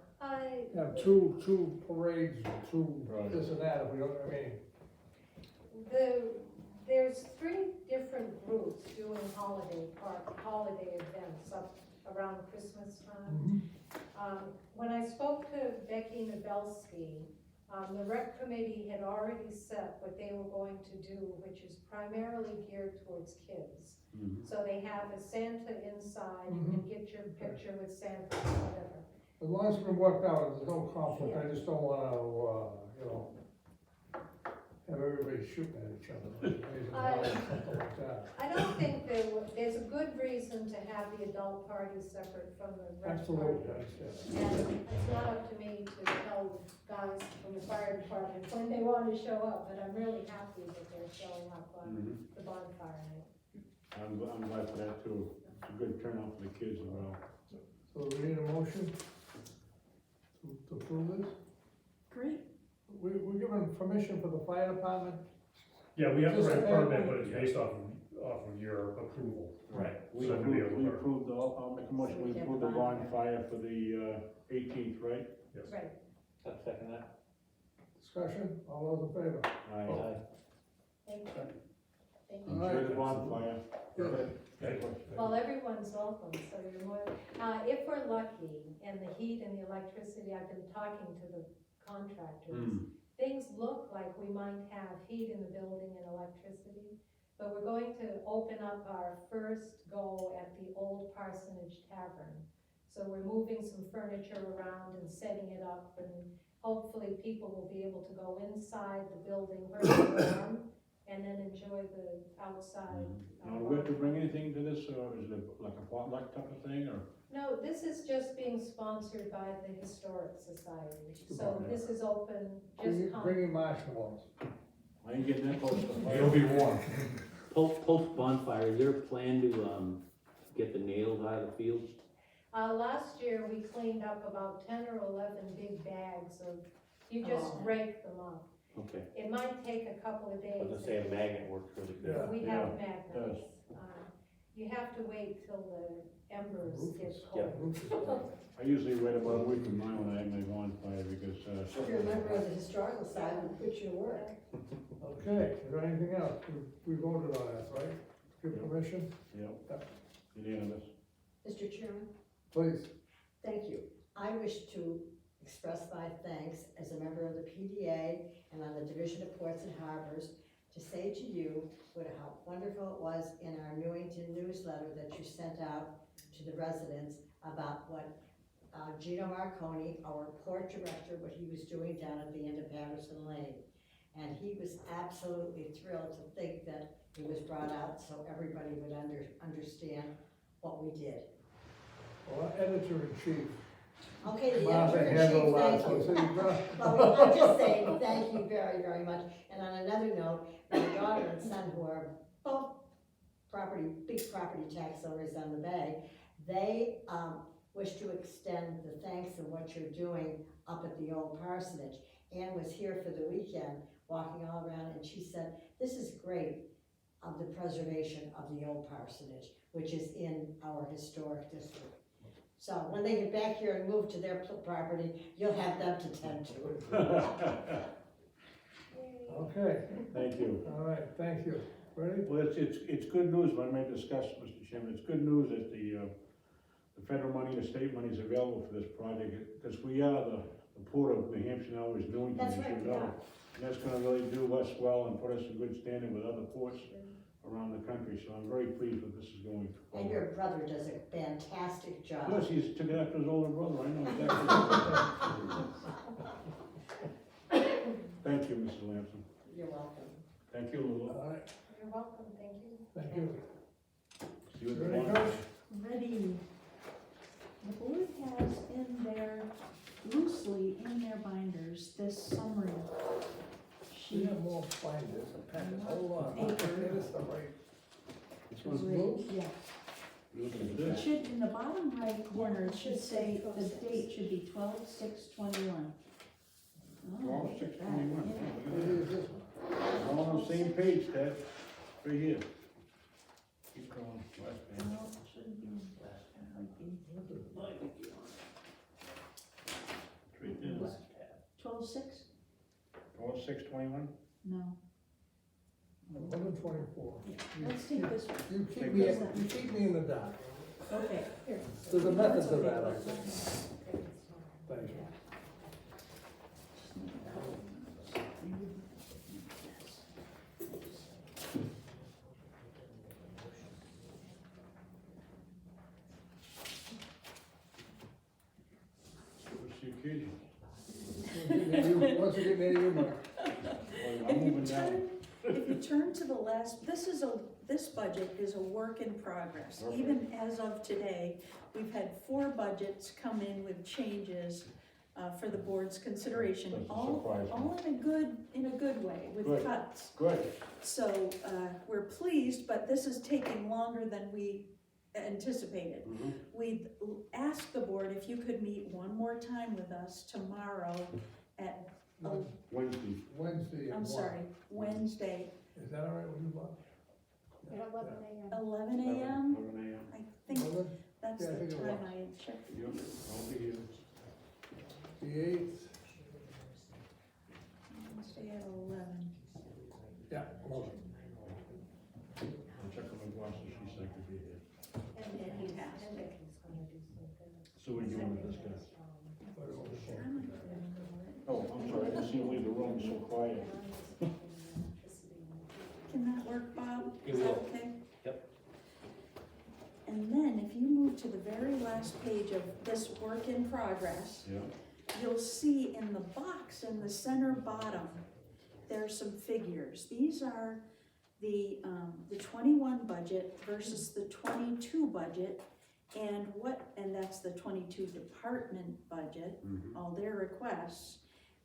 have two parades, and two Right. this and that, if we don't, I mean, There's 3 different groups doing holiday events up around Christmas time. When I spoke to Becky Nabelski, the rec committee had already set what they were going to do, which is primarily geared towards kids. Mhm. So they have a Santa inside, you can get your picture with Santa, whatever. as long as it's been worked out, there's no conflict, I just don't wanna, have everybody shooting at each other, raising hell, something like that. I don't think there's a good reason to have the adult party separate from the rec party. Absolutely, I understand. And it's not up to me to tell guys from the fire department when they want to show up, but I'm really happy that they're showing up on Mhm. the bonfire night. I'm glad for that too. It's a good turnout for the kids as well. So we need a motion to approve this? great. We're given permission for the fire department? Yeah, we have to Just write a add- permit, but it's based off of your approval. We So to be able to approved, we work. approved, I'll make a motion, we approved the bonfire for the 18th, right? Yes. Right. Second that? Discussion, all those in favor? Aye. Thank you. Thank you. All right. Enjoy the bonfire. Good. Well, everyone's welcome, so you're more, if we're lucky, and the heat and the electricity, I've been talking to the contractors. Things look like we might have heat in the building and electricity, but we're going to open up our first go at the old Parsonage Tavern. So we're moving some furniture around and setting it up, and hopefully people will be able to go inside the building where it's warm, and then enjoy the outside. Now, do we have to bring anything to this, or is it like a potluck type of thing, or? No, this is just being sponsored by the Historic Society, Good so idea. this is open, Bring just your- come. Bring your marshmallows. I ain't getting that close to the fire. It'll be warm. Post bonfire, is there a plan to, get the nails out of the fields? Last year, we cleaned up about 10 or 11 big bags of, you just Oh. rake them up. Okay. It might take a couple of days. I was gonna say a magnet works really good. Yeah. We Yeah, have it magnets. You have to wait till the embers Roof get is- cold. Roof is down. I usually wait about a week from now when I have my bonfire, because, If you're a member of the historical side, we'll put you to work. Okay, is there anything else? We voted on that, right? Give permission, yep, unanimous. Mr. Chairman, please. thank you. I wish to express my thanks as a member of the PDA and on the Division of Ports and Harbors to say to you how wonderful it was in our Newington newsletter that you sent out to the residents about what Gino Marconi, our port director, what he was doing down at the end of Patterson Lane. And he was absolutely thrilled to think that it was brought out so everybody would understand what we did. Well, editor-in-chief, Okay, the Martha editor-in-chief, handled thank that, so you. city clerk. Well, I'm just saying, thank you very, very much. And on another note, my daughter and son, who are both big property tax owners on the bay, they wish to extend the thanks of what you're doing up at the old parsonage. Ann was here for the weekend, walking all around, and she said, this is great of the preservation of the old parsonage, which is in our historic district. So when they get back here and move to their property, you'll have them to tend to. Okay, Thank you. all right, thank you. Ready? Well, it's good news, but I may discuss, Mr. Chairman, it's good news that the federal money, the state money is available for this project, because we are the port of New Hampshire now, is Newington, That's as right, you we know. are. And that's gonna really do us well and put us in good standing with other ports around the country, so I'm very pleased that this is going And your brother does a fantastic job. Yes, he's took it after his older brother, I know exactly. Thank you, Mr. Lamson. You're welcome. Thank you, Lulu. All right, You're welcome, thank you. thank you. See you at the Ready, bonfire. Coach? Ready. The board has in their, loosely in their binders, this summary We sheet. have more binders and packets, hold on. Paper. Get us the right. This one's Great, blue? yeah. You're looking at It this. should, in the bottom right corner, it should say, the date should be 12/6/21. Oh, Well, look at that, 6/21. yeah. What is this one? All on the same page, Ted, right here. Keep going, last page. No, it shouldn't be. It's right there. 12/6? 12/6/21? No. 11:24. Yeah. Let's take this one. You keep me in the dark. Okay, here. There's a method That's to okay. that, I think. Thank you. What's the occasion? Once you get near you, Mark. Well, I'm moving down. If you turn to the last, this budget is a work in progress. Okay. Even as of today, we've had 4 budgets come in with changes for the board's consideration. That's a All surprise. in a good way, with Good. cuts. Good. So, we're pleased, but this is taking longer than we anticipated. Mhm. We'd ask the board if you could meet one more time with us tomorrow at, Wednesday. Wednesday at I'm 1. sorry, Wednesday, Is that all right with you, Bob? At 11 a.m. 11 a.m.? 11 a.m. I think 11? that's Yeah, I the think it time was. I had checked. Yep, I'll be here. The 8th, at 11. Yeah, well, I'll check on my boss if she said I could be here. And he's gonna do something. So what do you want to discuss? I'm not gonna know it. Oh, I'm sorry, I didn't see you leave the room so quiet. Can that work, Bob? It Is that will. okay? Yep. And then if you move to the very last page of this work in progress, Yeah, you'll see in the box in the center bottom, there's some figures. These are the 21 budget versus the 22 budget, and that's the 22 department budget, all their requests,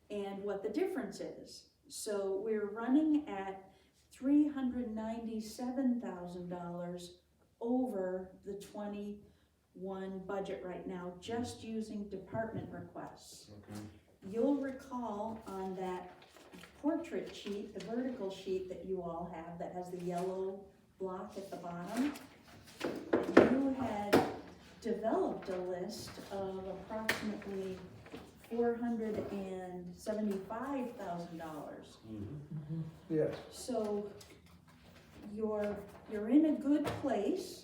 and what the difference is. So we're running at $397,000 over the 21 budget right now, just using department requests. okay. You'll recall on that portrait sheet, the vertical sheet that you all have that has the yellow block at the bottom, you had developed a list of approximately $475,000. yes. So you're in a good place,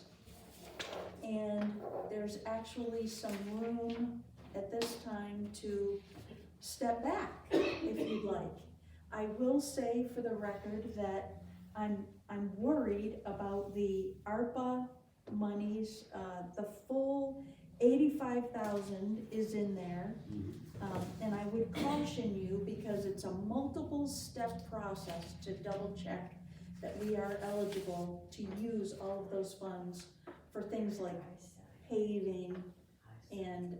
and there's actually some room at this time to step back if you'd like. I will say for the record that I'm worried about the ARPA monies. The full 85,000 is in there. And I would caution you, because it's a multiple step process, to double check that we are eligible to use all of those funds for things like paving and,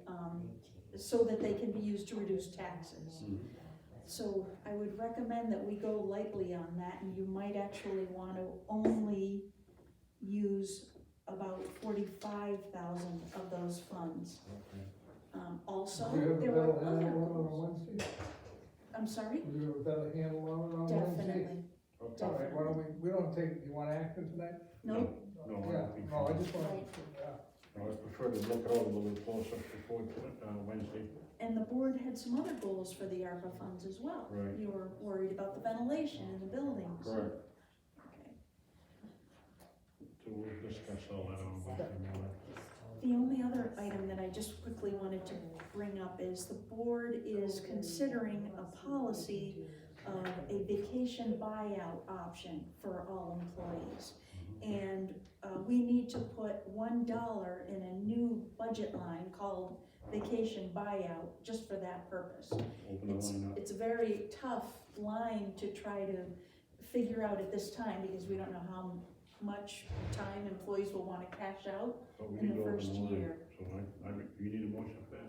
so that they can be used to reduce taxes. So I would recommend that we go lightly on that, and you might actually want to only use about 45,000 of those funds. Okay. Also, Do you have a there better were other handle on it on goals. Wednesday? I'm sorry? Do you have a better handle on it on Wednesday? Definitely. Okay. All right, why don't we don't take, you want action tonight? Nope. No, I Yeah, don't think no, I so. just want, Right. No, I prefer to look it over a little bit closer before Wednesday. And the board had some other goals for the ARPA funds as well. Right. You were worried about the ventilation in the buildings. Correct. Okay. So we'll discuss all that on Wednesday morning. The only other item that I just quickly wanted to bring up is the board is considering a policy of a vacation buyout option for all employees. And we need to put $1 in a new budget line called vacation buyout, just for that purpose. Open the line up. It's a very tough line to try to figure out at this time, because we don't know how much time employees will want to cash out. But we in need the to open first the line. year. So you need a motion for that?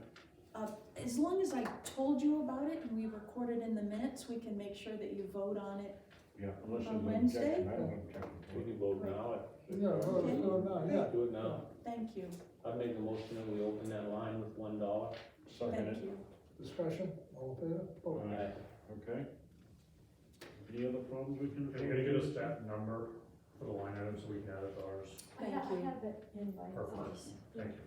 As long as I told you about it and we record it in the minutes, we can make sure that you vote on it. Yeah, unless On there's an Wednesday? objection, I don't object. We can vote now. yeah, well, let's do it now, yeah. Do it now. Thank you, I make a motion that we open that line with $1. Second thank it, you. Discussion, all in favor? Vote. Aye. okay? Any other problems we can? Are you gonna give us that number for the line item so we can add it to ours? Thank I you. have it in my Perfect. office. Thank you.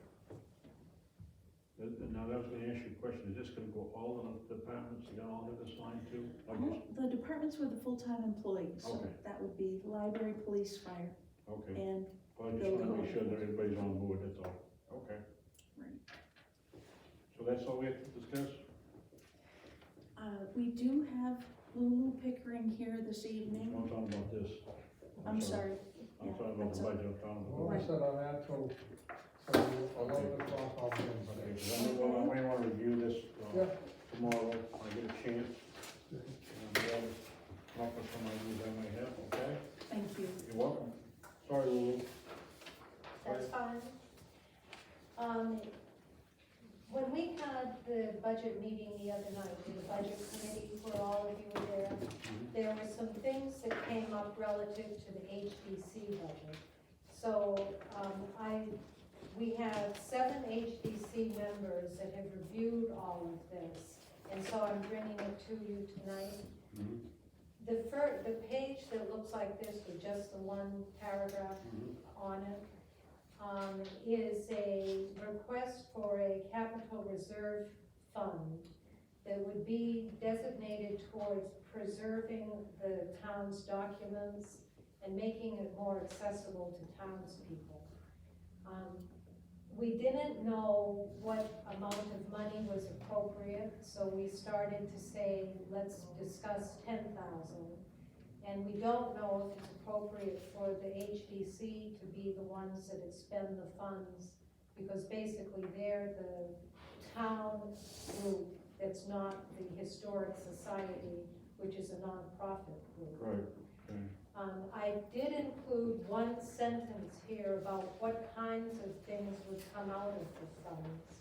Now, I was gonna ask you a question, is this gonna go all the departments, you gonna all have this line too? Or All just- the departments with the full-time employees, so Okay. that would be library, police, fire, Okay, and, well, I just wanna make sure that everybody's on board, that's all, okay. right. So that's all we have to discuss? We do have Lulu Pickering here this I'm evening. talking about this. I'm sorry, I'm yeah, talking about that's the okay. budget, I'm talking Well, about. we set on that till 11 o'clock on Okay, Wednesday. 'cause I may wanna review this, Yeah. tomorrow, when I get a chance. And, come up with some ideas I might have, okay? Thank you. You're welcome. Sorry, Lulu. That's fine. When we had the budget meeting the other night, the budget committee, where all of you were there were some things that came up relative to the HDC budget. So, we have 7 HDC members that have reviewed all of this, and so I'm bringing it to you tonight. Mhm. The page that looks like this with just the one paragraph on it, is a request for a capital reserve fund that would be designated towards preserving the town's documents and making it more accessible to townspeople. We didn't know what amount of money was appropriate, so we started to say, let's discuss 10,000. And we don't know if it's appropriate for the HDC to be the ones that expend the funds, because basically they're the town group that's not the Historic Society, which is a nonprofit group. Right, okay. I did include one sentence here about what kinds of things would come out of the funds.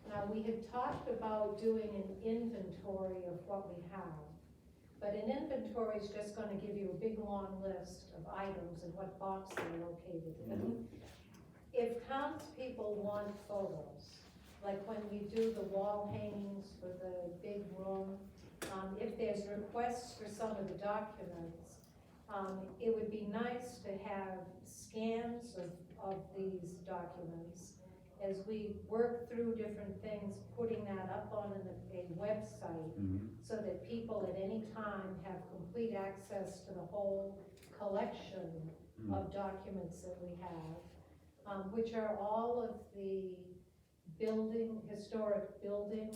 Now, we had talked about doing an inventory of what we have, but an inventory is just gonna give you a big, long list of items and what box they're located in. If townspeople want photos, like when we do the wall hangings for the big room, if there's requests for some of the documents, it would be nice to have scans of these documents as we work through different things, putting that up on a website so that people at any time have complete access to the whole collection of documents that we have, which are all of the historic building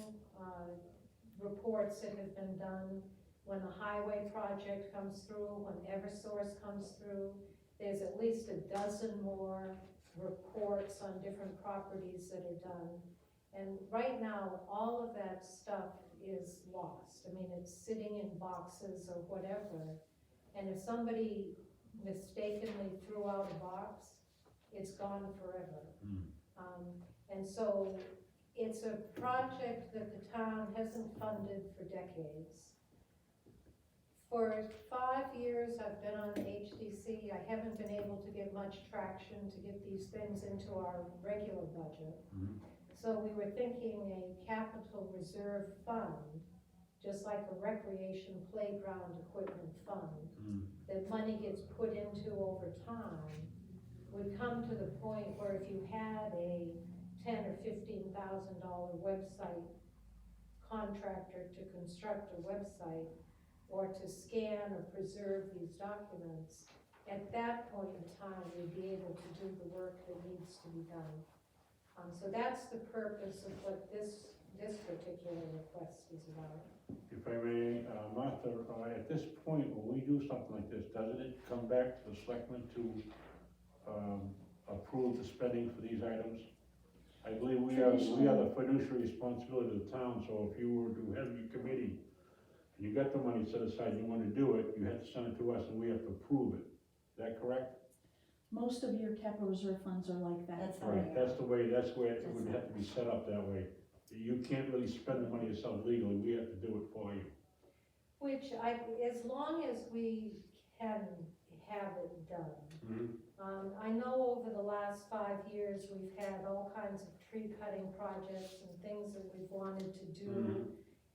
reports that have been done. When the highway project comes through, when Eversource comes through, there's at least a dozen more reports on different properties that are done. And right now, all of that stuff is lost. I mean, it's sitting in boxes or whatever. And if somebody mistakenly threw out a box, it's gone forever. And so it's a project that the town hasn't funded for decades. For 5 years I've been on HDC, I haven't been able to get much traction to get these things into our regular budget. So we were thinking a capital reserve fund, just like a recreation playground equipment fund, that money gets put into over time, would come to the point where if you had a $10,000 or $15,000 website contractor to construct a website, or to scan or preserve these documents, at that point in time, we'd be able to do the work that needs to be done. So that's the purpose of what this particular request is about. If I may, Martha, at this point, when we do something like this, doesn't it come back to the selectmen to approve the spending for these items? I believe we are the fiduciary responsibility of the town, so if you were to have your committee, and you got the money set aside, you wanna do it, you have to send it to us and we have to approve it. Is that correct? Most of your capital reserve funds are like that. That's how Right, they are. that's the way it would have to be set up that way. You can't really spend the money yourself legally, we have to do it for you. Which as long as we can have it done. I know over the last 5 years, we've had all kinds of tree cutting projects and things that we've wanted to do.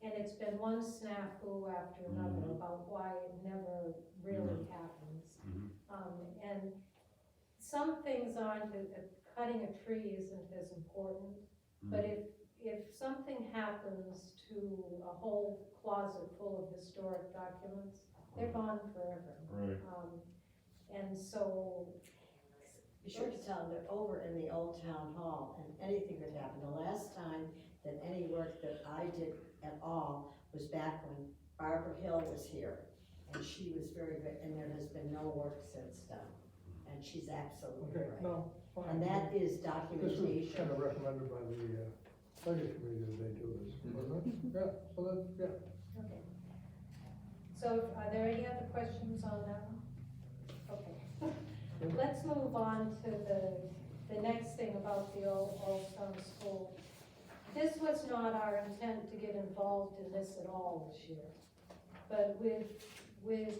And it's been one snafu after another about why it never really happens. And some things aren't, cutting a tree isn't as important, but if something happens to a whole closet full of historic documents, they're gone forever. Right. And so. Be sure to tell them they're over in the old town hall, and anything could happen. The last time that any work that I did at all was back when Barbara Hill was here, and she was very good, and there has been no work since done, and she's absolutely Okay, right. no, fine. And that is This was documentation. kind of recommended by the, budget committee that they do this, wasn't it? Yeah, so that, yeah. Okay. So are there any other questions on that one? Okay. Let's move on to the next thing about the Old Stone School. This was not our intent to get involved in this at all this year. But with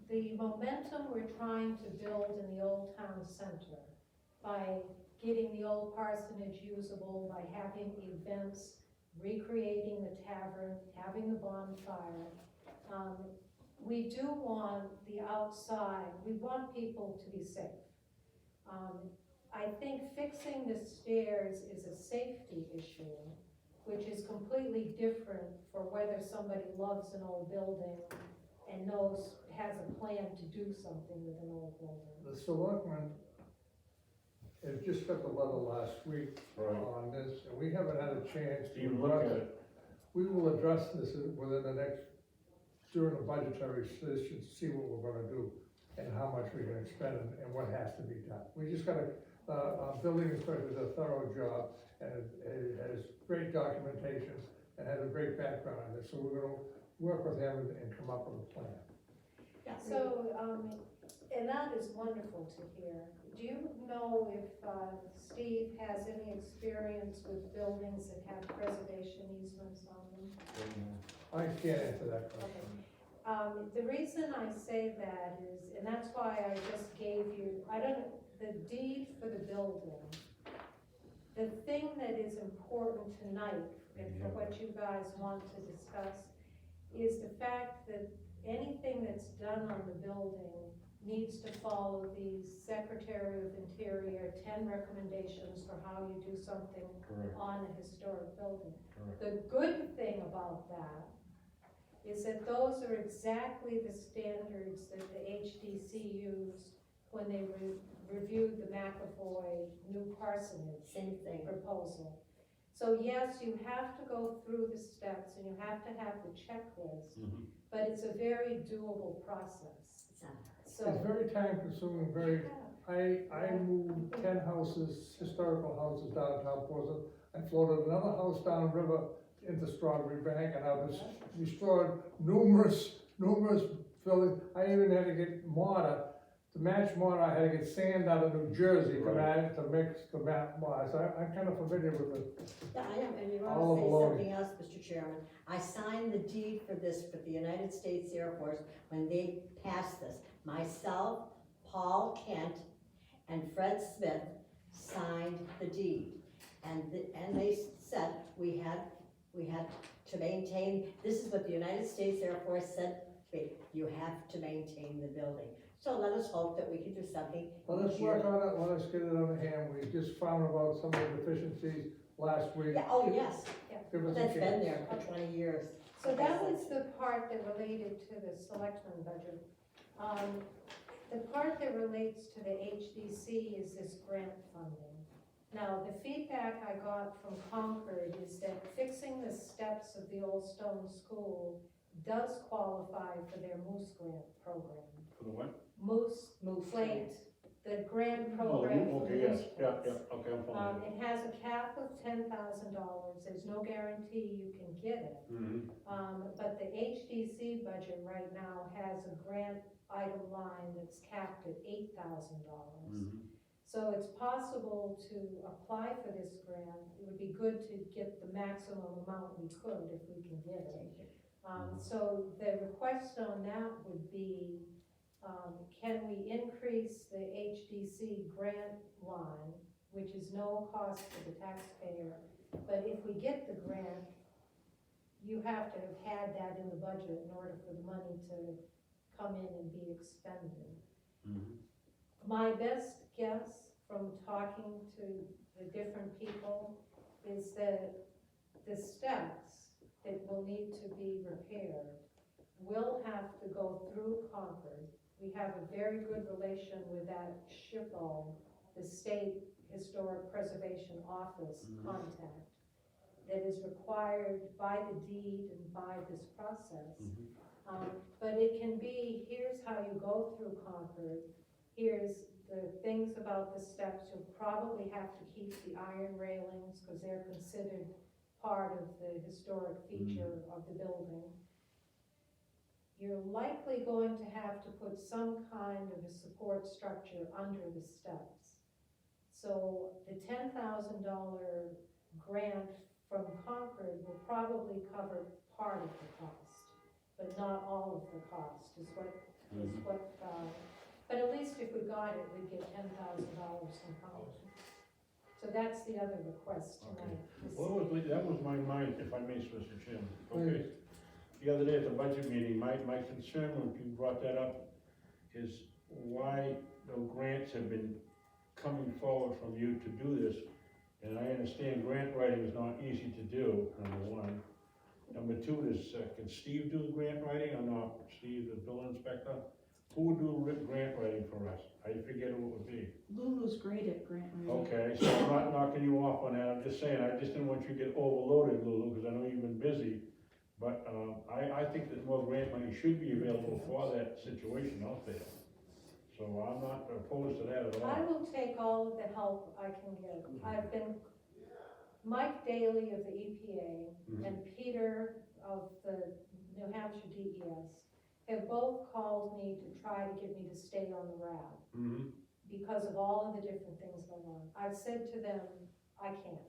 the momentum we're trying to build in the Old Town Center, by getting the old parsonage usable, by having events, recreating the tavern, having the bonfire, we do want the outside, we want people to be safe. I think fixing the stairs is a safety issue, which is completely different for whether somebody loves an old building and has a plan to do something with an old building. The selectmen have just got the letter last week Right. on this, and we haven't had a chance to Even look at address it. it, We will address this within the next, during the budgetary session, see what we're gonna do and how much we can expend and what has to be done. We just got building inspector did a thorough job and it has great documentation and has a great background on it, so we're gonna work with him and come up with a plan. So, and that is wonderful to hear. Do you know if Steve has any experience with buildings that have preservation easements on them? I can't answer that question. The reason I say that is, and that's why I just gave you, the deed for the building. The thing that is important tonight, and for what you guys want to discuss, is the fact that anything that's done on the building needs to follow the Secretary of Interior 10 recommendations for how you do something correct, on a historic building. correct. The good thing about that is that those are exactly the standards that the HDC used when they reviewed the McAvoy new parsonage Same thing. proposal. So yes, you have to go through the steps and you have to have the checklist, Mhm. but it's a very doable process. It's not hard. It's So. very time consuming, very, I moved 10 houses, historical houses downtown Portsmouth. I floated another house down river into Strawberry Bank, and I was destroyed numerous buildings. I even had to get mortar, to match mortar, I had to get sand out of New Jersey to Right. mix the mortar. So I'm kind of familiar with it. Yeah, I am, and you All want to say along. something else, Mr. Chairman? I signed the deed for this for the United States Air Force when they passed this. Myself, Paul Kent, and Fred Smith signed the deed. And they said we had to maintain, this is what the United States Air Force said, you have to maintain the building. So let us hope that we can do something. Let us each year. work on it, let us get it on hand. We just found about some of the deficiencies last week. Yeah, oh, yes, Give us a that's been chance. there for 20 years. So that was the part that related to the selectmen budget. The part that relates to the HDC is this grant funding. Now, the feedback I got from Concord is that fixing the steps of the old stone school does qualify for their Moose Grant program. For the what? Moose Plate, the grant program for Okay, yes, Moose yeah, Plates. okay, I'm following. It has a cap of $10,000, there's no guarantee you can get it. Mhm. But the HDC budget right now has a grant item line that's capped at $8,000. Mhm. So it's possible to apply for this grant. It would be good to get the maximum amount we could if we can get it. So the request on that would be, can we increase the HDC grant line, which is no cost to the taxpayer, but if we get the grant, you have to have had that in the budget in order for the money to come in and be expended. Mhm. My best guess from talking to the different people is that the steps that will need to be repaired will have to go through Concord. We have a very good relation with that SHPO, the State Historic Preservation Office contact, that is required by the deed and by this process. But it can be, here's how you go through Concord, here's the things about the steps, you'll probably have to keep the iron railings, because they're considered part of the historic feature of the building. You're likely going to have to put some kind of a support structure under the steps. So the $10,000 grant from Concord will probably cover part of the cost, but not all of the cost, but at least if we got it, we'd get $10,000 from Concord. So that's the other request tonight. Well, that was my mind, if I may, Mr. Chairman. Okay. The other day at the budget meeting, my concern when you brought that up is why the grants have been coming forward from you to do this, And I understand grant writing is not easy to do, number one. Number two is, can Steve do the grant writing or not? Steve, the building inspector? Who would do grant writing for us? I forget who it would be. Lulu's great at grant writing. Okay, so I'm not knocking you off on that, I'm just saying, I just didn't want you to get overloaded, Lulu, because I know you've been busy. But, I think that more grant money should be available for that situation out there. So I'm not opposed to that at I all. will take all of the help I can get. I've been, Mike Daly of the EPA Mhm. and Peter of the New Hampshire DES have both called me to try to get me to stay on the RAD Mhm. because of all of the different things going on. I've said to them, I can't.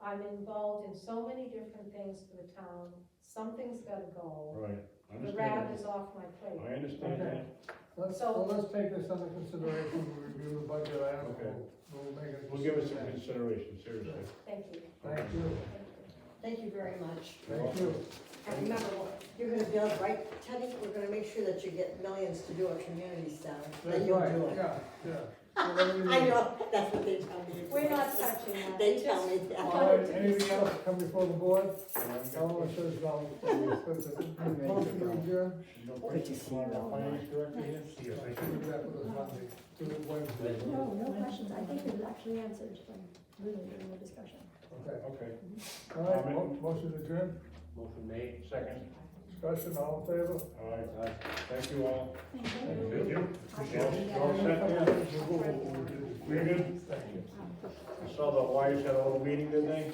I'm involved in so many different things for the town, something's gotta go. Right, I The understand RAD that. is off my plate. I understand that. Let's take this under consideration, we'll review the budget item, Okay. we'll make it. We'll give it some consideration, seriously. Thank you. Thank you, Thank you very much. thank you. And remember, you're gonna build, right, Teddy, we're gonna make sure that you get millions to do a community center, then That's you'll right, do it. yeah. Whatever you I need. know, that's what they tell me. We're not touching that. They tell me that. All right, anything else come before the board? Ellen says, motion to adjourn, No questions from our finance director here? Yes, I do that with us Monday, do it Wednesday. No, no questions. I think it was actually answered from Lily during the discussion. Okay, Okay, all right, motion adjourned, Motion made. second, discussion, all in favor? all right, thank you all. Thank you. Thank you. You're all set there? We're good? Thank you. I saw the Wires had a little meeting, didn't they?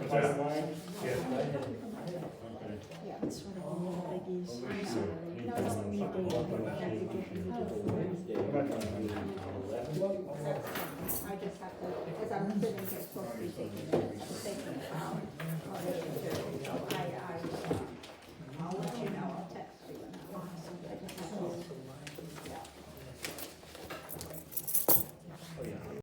Was that Wise? Yeah. Okay. Yeah, it's sort of one of the biggies. Well, I'm we sorry. should. No, no, we need to- We're not trying to do Wednesday. I just have to, as I'm sitting here, supposed to be taking it, taking it out. So I